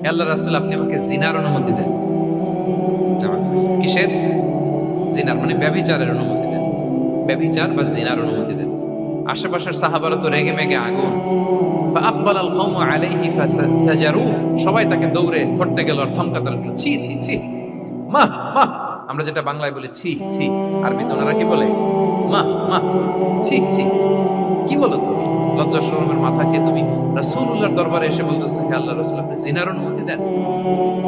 হে আল্লাহ রাসূল, আপনি আমাকে জিনার অনুমতি দেন। কিসের? জিনার মানে ব্যভিচারের অনুমতি দেন। ব্যভিচার বা জিনার অনুমতি দেন। আশেপাশের সাহাবারা তো রেগে মেগে আগুন। ফাআকবাল আল কওমু আলাইহি ফাসাজারু, সবাই তাকে দৌড়ে ধরতে গেল আর ধমকাতে লাগলো, ছি ছি ছি, মাহ মাহ। আমরা যেটা বাংলায় বলি ছি ছি, আরবিতে ওনারা কি বলে? মাহ মাহ, ছি ছি। কি বলো তুমি? লজ্জা শরমের মাথাকে তুমি রাসূলুল্লাহর দরবারে এসে বলতেছে, হে আল্লাহর রাসূল, আপনি জিনার অনুমতি দেন।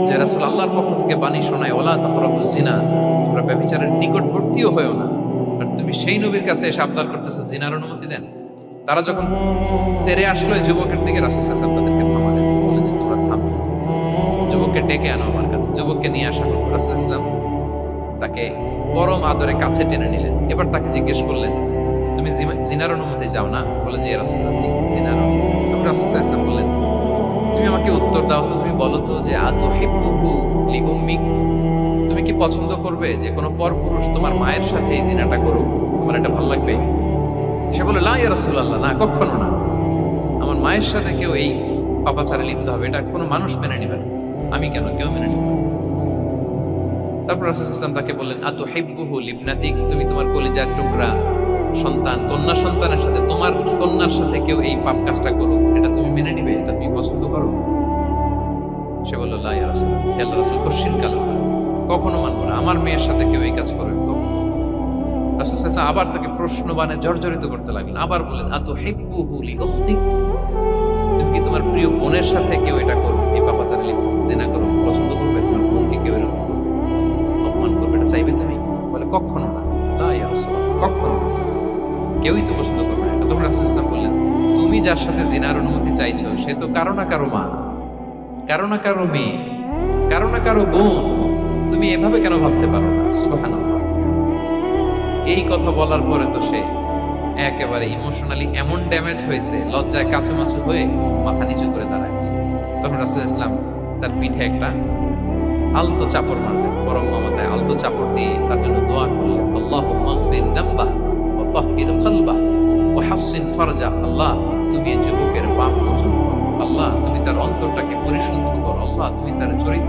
যে রাসূল আল্লাহর পক্ষ থেকে বাণী শোনায়, ওয়ালা তাকরাবুজ জিনা, তোমরা ব্যভিচারের নিকটবর্তীও হয়ো না। আর তুমি সেই নবীর কাছে এসে আবদার করতেছো জিনার অনুমতি দেন। তারা যখন তেরে আসলো এই যুবকের দিকে, রাসূল সাল্লাল্লাহু আলাইহি ওয়াসাল্লাম তাদেরকে থামালেন, বললেন যে তোমরা থামো, যুবককে ডেকে আনো আমার কাছে। যুবককে নিয়ে আসা হলো। রাসূল সাল্লাল্লাহু আলাইহি ওয়াসাল্লাম তাকে পরম আদরে কাছে টেনে নিলেন। এবার তাকে জিজ্ঞেস করলেন, তুমি জিনার অনুমতি চাও না? বলে যে ইয়া রাসূলুল্লাহ, জি জিনার অনুমতি। তখন রাসূল সাল্লাল্লাহু আলাইহি ওয়াসাল্লাম বললেন, তুমি আমাকে উত্তর দাও তো, তুমি বলো তো যে আতুহিব্বুহু লিউম্মিক, তুমি কি পছন্দ করবে যে কোনো পরপুরুষ তোমার মায়ের সাথে এই জিনাটা করুক? তোমার এটা ভালো লাগবে? সে বলে, লা ইয়া রাসূলুল্লাহ, না, কখনো না। আমার মায়ের সাথে কেউ এই পাপাচারে লিপ্ত হবে, এটা কোনো মানুষ মেনে নেবে না। আমি কেন, কেউ মেনে নেবে না। তারপর রাসূল সাল্লাল্লাহু আলাইহি ওয়াসাল্লাম তাকে বললেন, আতুহিব্বুহু লিবনাতিক, তুমি তোমার কলিজার টুকরা সন্তান, কন্যা সন্তানের সাথে, তোমার কন্যার সাথে কেউ এই পাপ কাজটা করুক, এটা তুমি মেনে নিবে? এটা তুমি পছন্দ করো? সে বলল, লা ইয়া রাসূলুল্লাহ, হে আল্লাহর রাসূল, কশিন কাল, কখনো মানবো না। আমার মেয়ের সাথে কেউ এই কাজ করবে কখনো। রাসূল সাল্লাল্লাহু আলাইহি ওয়াসাল্লাম আবার তাকে প্রশ্ন বানে জর্জরিত করতে লাগলেন। আবার বললেন, আতুহিব্বুহু লিউখতিক, তুমি কি তোমার প্রিয় বোনের সাথে কেউ এটা করুক, এই পাপাচারে লিপ্ত, জিনা করুক, পছন্দ করবে? তোমার বোনকে কেউ এরকম অপমান করবে, এটা চাইবে তুমি? বলে, কখনো না, লা ইয়া রাসূলুল্লাহ, কখনো না, কেউই তো পছন্দ করবে না। তখন রাসূল সাল্লাল্লাহু আলাইহি ওয়াসাল্লাম বললেন, তুমি যার সাথে জিনার অনুমতি চাইছো সে তো কারো না কারো মা, কারো না কারো মেয়ে, কারো না কারো বোন। তুমি এভাবে কেন ভাবতে পারো না? সুবহানাল্লাহ। এই কথা বলার পরে তো সে একেবারে ইমোশনালি এমন ড্যামেজ হয়েছে, লজ্জায় কাঁচুমাচু হয়ে মাথা নিচু করে দাঁড়াইছে। তখন রাসূল ইসলাম তার পিঠে একটা আলতো চাপড় মারলেন, পরম মমতায় আলতো চাপড় দিয়ে তার জন্য দোয়া করলেন, আল্লাহুম্মা আগফির যামবাহ ওয়া তাহহির কলবাহ ওয়া হাসসিন ফারজাহ। আল্লাহ, তুমি এই যুবকের পাপ মোচন করো। আল্লাহ, তুমি তার অন্তরটাকে পরিশুদ্ধ করো। আল্লাহ, তুমি তার চরিত্র